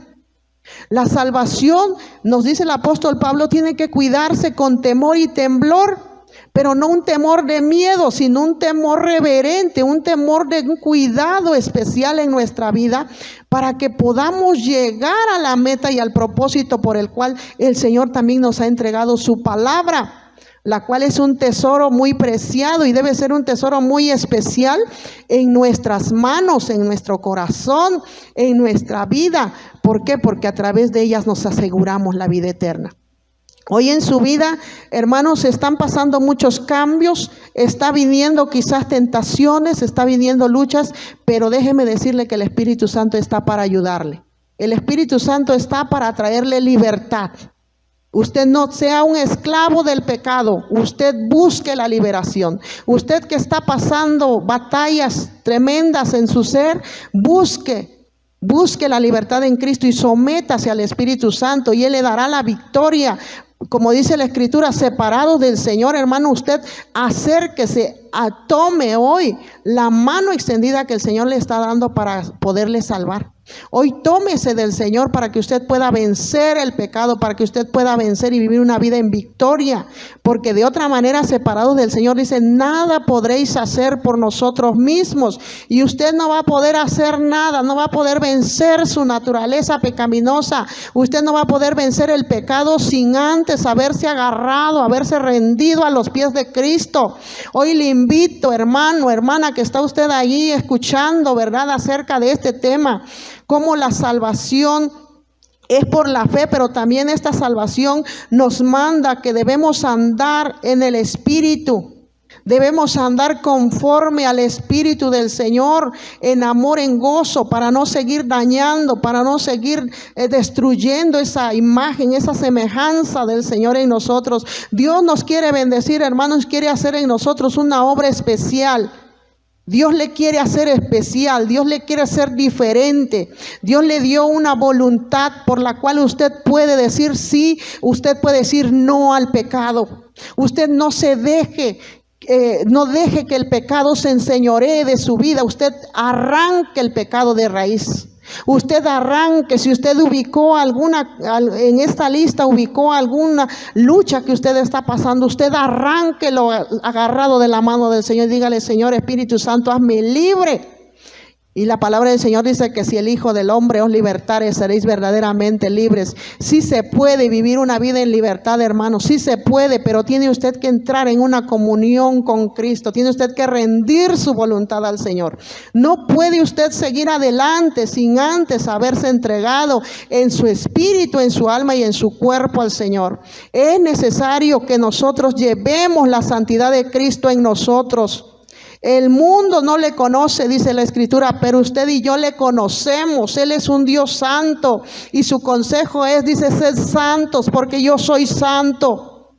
La salvación, nos dice el apóstol Pablo, tiene que cuidarse con temor y temblor. Pero no un temor de miedo, sino un temor reverente, un temor de un cuidado especial en nuestra vida para que podamos llegar a la meta y al propósito por el cual el Señor también nos ha entregado su palabra, la cual es un tesoro muy preciado y debe ser un tesoro muy especial en nuestras manos, en nuestro corazón, en nuestra vida. ¿Por qué? Porque a través de ellas nos aseguramos la vida eterna. Hoy en su vida, hermanos, están pasando muchos cambios, está viniendo quizás tentaciones, está viniendo luchas, pero déjeme decirle que el Espíritu Santo está para ayudarle. El Espíritu Santo está para traerle libertad. Usted no sea un esclavo del pecado, usted busque la liberación. Usted que está pasando batallas tremendas en su ser, busque la libertad en Cristo y sométase al Espíritu Santo y Él le dará la victoria. Como dice la Escritura, separados del Señor, hermano, usted acérquese, tome hoy la mano extendida que el Señor le está dando para poderle salvar. Hoy tómese del Señor para que usted pueda vencer el pecado, para que usted pueda vencer y vivir una vida en victoria, porque de otra manera, separados del Señor, dice, nada podréis hacer por nosotros mismos, y usted no va a poder hacer nada, no va a poder vencer su naturaleza pecaminosa, usted no va a poder vencer el pecado sin antes haberse agarrado, haberse rendido a los pies de Cristo. Hoy le invito, hermano, hermana, que está usted ahí escuchando, ¿verdad?, acerca de este tema, cómo la salvación es por la fe, pero también esta salvación nos manda que debemos andar en el Espíritu. Debemos andar conforme al Espíritu del Señor, en amor, en gozo, para no seguir dañando, para no seguir destruyendo esa imagen, esa semejanza del Señor en nosotros. Dios nos quiere bendecir, hermanos, quiere hacer en nosotros una obra especial. Dios le quiere hacer especial, Dios le quiere hacer diferente. Dios le dio una voluntad por la cual usted puede decir sí, usted puede decir no al pecado. Usted no se deje, no deje que el pecado se enseñoree de su vida. Usted arranque el pecado de raíz. Usted arranque, si usted ubicó en esta lista ubicó alguna lucha que usted está pasando, usted arránquelo agarrado de la mano del Señor. Dígale: Señor Espíritu Santo, hazme libre. Y la palabra del Señor dice que si el Hijo del Hombre os libertare, seréis verdaderamente libres. Sí se puede vivir una vida en libertad, hermanos. Sí se puede, pero tiene usted que entrar en una comunión con Cristo. Tiene usted que rendir su voluntad al Señor. No puede usted seguir adelante sin antes haberse entregado en su espíritu, en su alma y en su cuerpo al Señor. Es necesario que nosotros llevemos la santidad de Cristo en nosotros. El mundo no le conoce, dice la Escritura, pero usted y yo le conocemos. Él es un Dios santo y su consejo es, dice, sed santos porque yo soy santo.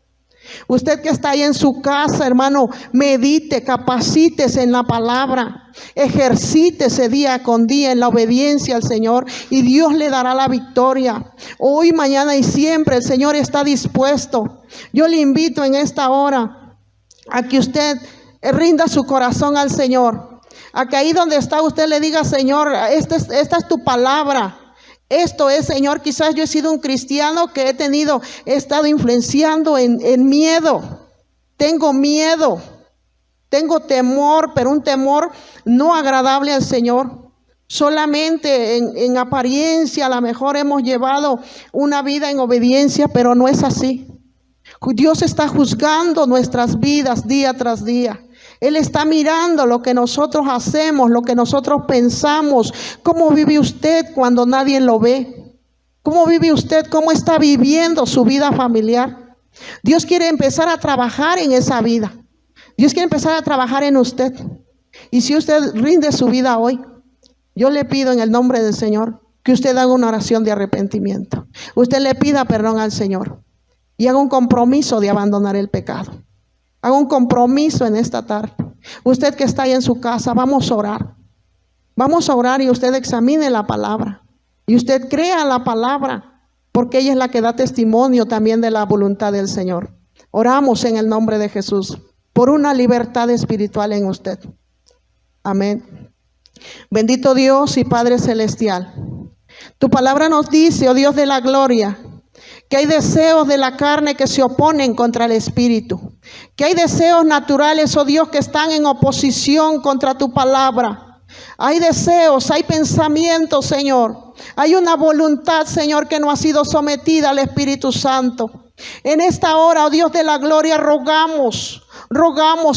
Usted que está ahí en su casa, hermano, medite, capacítese en la palabra, ejercítese día con día en la obediencia al Señor y Dios le dará la victoria. Hoy, mañana y siempre el Señor está dispuesto. Yo le invito en esta hora a que usted rinda su corazón al Señor, a que ahí donde está usted le diga: Señor, esta es tu palabra. Esto es, Señor, quizás yo he sido un cristiano que he estado influenciando en miedo. Tengo miedo, tengo temor, pero un temor no agradable al Señor. Solamente en apariencia a lo mejor hemos llevado una vida en obediencia, pero no es así. Dios está juzgando nuestras vidas día tras día. Él está mirando lo que nosotros hacemos, lo que nosotros pensamos. ¿Cómo vive usted cuando nadie lo ve? ¿Cómo vive usted? ¿Cómo está viviendo su vida familiar? Dios quiere empezar a trabajar en esa vida. Dios quiere empezar a trabajar en usted. Y si usted rinde su vida hoy, yo le pido en el nombre del Señor que usted haga una oración de arrepentimiento. Usted le pida perdón al Señor y haga un compromiso de abandonar el pecado. Haga un compromiso en esta tarde. Usted que está ahí en su casa, vamos a orar. Vamos a orar y usted examine la palabra. Y usted crea la palabra, porque ella es la que da testimonio también de la voluntad del Señor. Oramos en el nombre de Jesús por una libertad espiritual en usted. Amén. Bendito Dios y Padre Celestial. Tu palabra nos dice, oh Dios de la gloria, que hay deseos de la carne que se oponen contra el espíritu, que hay deseos naturales, oh Dios, que están en oposición contra tu palabra. Hay deseos, hay pensamientos, Señor. Hay una voluntad, Señor, que no ha sido sometida al Espíritu Santo. En esta hora, oh Dios de la gloria, rogamos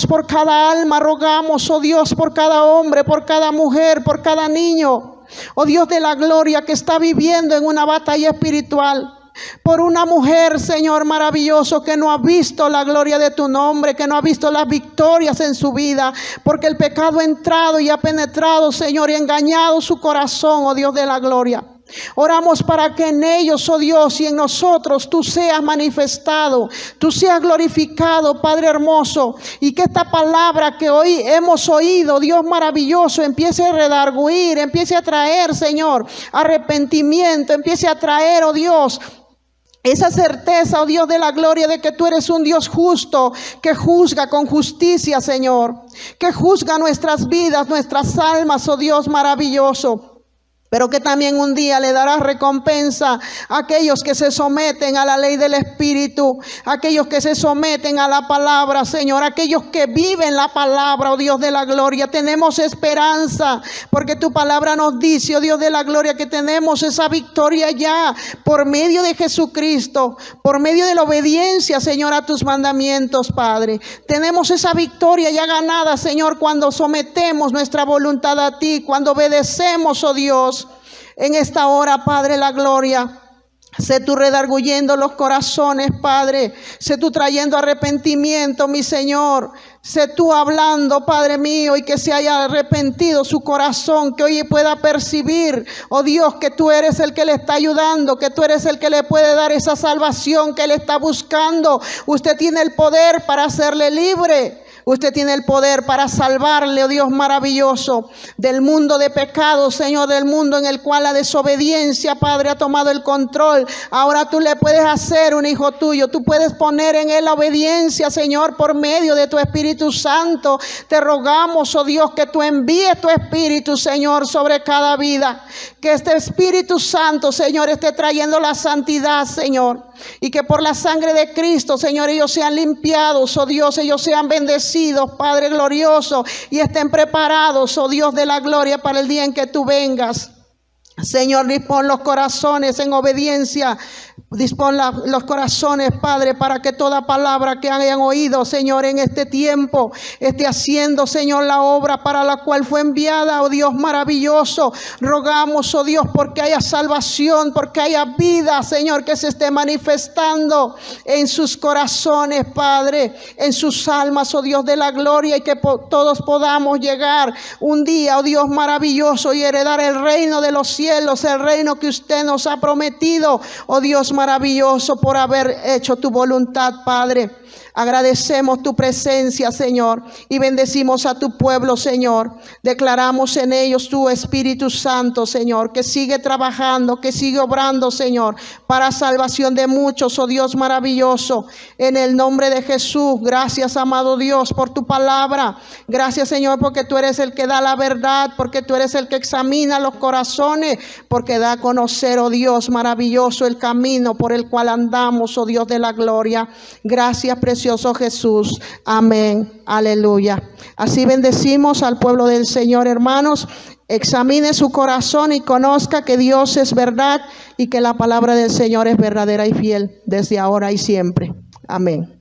por cada alma, rogamos, oh Dios, por cada hombre, por cada mujer, por cada niño, oh Dios de la gloria, que está viviendo en una batalla espiritual. Por una mujer, Señor, maravilloso, que no ha visto la gloria de tu nombre, que no ha visto las victorias en su vida, porque el pecado ha entrado y ha penetrado, Señor, y engañado su corazón, oh Dios de la gloria. Oramos para que en ellos, oh Dios, y en nosotros tú seas manifestado, tú seas glorificado, Padre hermoso, y que esta palabra que hoy hemos oído, Dios maravilloso, empiece a redarguir, empiece a traer, Señor, arrepentimiento, empiece a traer, oh Dios, esa certeza, oh Dios de la gloria, de que tú eres un Dios justo, que juzga con justicia, Señor, que juzga nuestras vidas, nuestras almas, oh Dios maravilloso. Pero que también un día le darás recompensa a aquellos que se someten a la ley del Espíritu, aquellos que se someten a la palabra, Señor, aquellos que viven la palabra, oh Dios de la gloria. Tenemos esperanza, porque tu palabra nos dice, oh Dios de la gloria, que tenemos esa victoria ya por medio de Jesucristo, por medio de la obediencia, Señor, a tus mandamientos, Padre. Tenemos esa victoria ya ganada, Señor, cuando sometemos nuestra voluntad a ti, cuando obedecemos, oh Dios. En esta hora, Padre, la gloria, sé tú redarguyendo los corazones, Padre, sé tú trayendo arrepentimiento, mi Señor, sé tú hablando, Padre mío, y que se haya arrepentido su corazón, que hoy pueda percibir, oh Dios, que tú eres el que le está ayudando, que tú eres el que le puede dar esa salvación que él está buscando. Usted tiene el poder para hacerle libre. Usted tiene el poder para salvarle, oh Dios maravilloso, del mundo de pecado, Señor, del mundo en el cual la desobediencia, Padre, ha tomado el control. Ahora tú le puedes hacer un hijo tuyo. Tú puedes poner en él la obediencia, Señor, por medio de tu Espíritu Santo. Te rogamos, oh Dios, que tú envíes tu Espíritu, Señor, sobre cada vida. Que este Espíritu Santo, Señor, esté trayendo la santidad, Señor. Y que por la sangre de Cristo, Señor, ellos sean limpiados, oh Dios, ellos sean bendecidos. bendecidos, Padre glorioso, y estén preparados, oh Dios de la gloria, para el día en que tú vengas. Señor, dispón los corazones en obediencia. Dispón los corazones, Padre, para que toda palabra que hayan oído, Señor, en este tiempo esté haciendo, Señor, la obra para la cual fue enviada, oh Dios maravilloso. Rogamos, oh Dios, porque haya salvación, porque haya vida, Señor, que se esté manifestando en sus corazones, Padre, en sus almas, oh Dios de la gloria, y que todos podamos llegar un día, oh Dios maravilloso, y heredar el reino de los cielos, el reino que usted nos ha prometido, oh Dios maravilloso, por haber hecho tu voluntad, Padre. Agradecemos tu presencia, Señor, y bendecimos a tu pueblo, Señor. Declaramos en ellos tu Espíritu Santo, Señor, que sigue trabajando, que sigue obrando, Señor, para salvación de muchos, oh Dios maravilloso. En el nombre de Jesús, gracias, amado Dios, por tu palabra. Gracias, Señor, porque tú eres el que da la verdad, porque tú eres el que examina los corazones, porque da a conocer, oh Dios maravilloso, el camino por el cual andamos, oh Dios de la gloria. Gracias, precioso Jesús. Amén. Aleluya. Así bendecimos al pueblo del Señor, hermanos. Examine su corazón y conozca que Dios es verdad y que la palabra del Señor es verdadera y fiel desde ahora y siempre. Amén.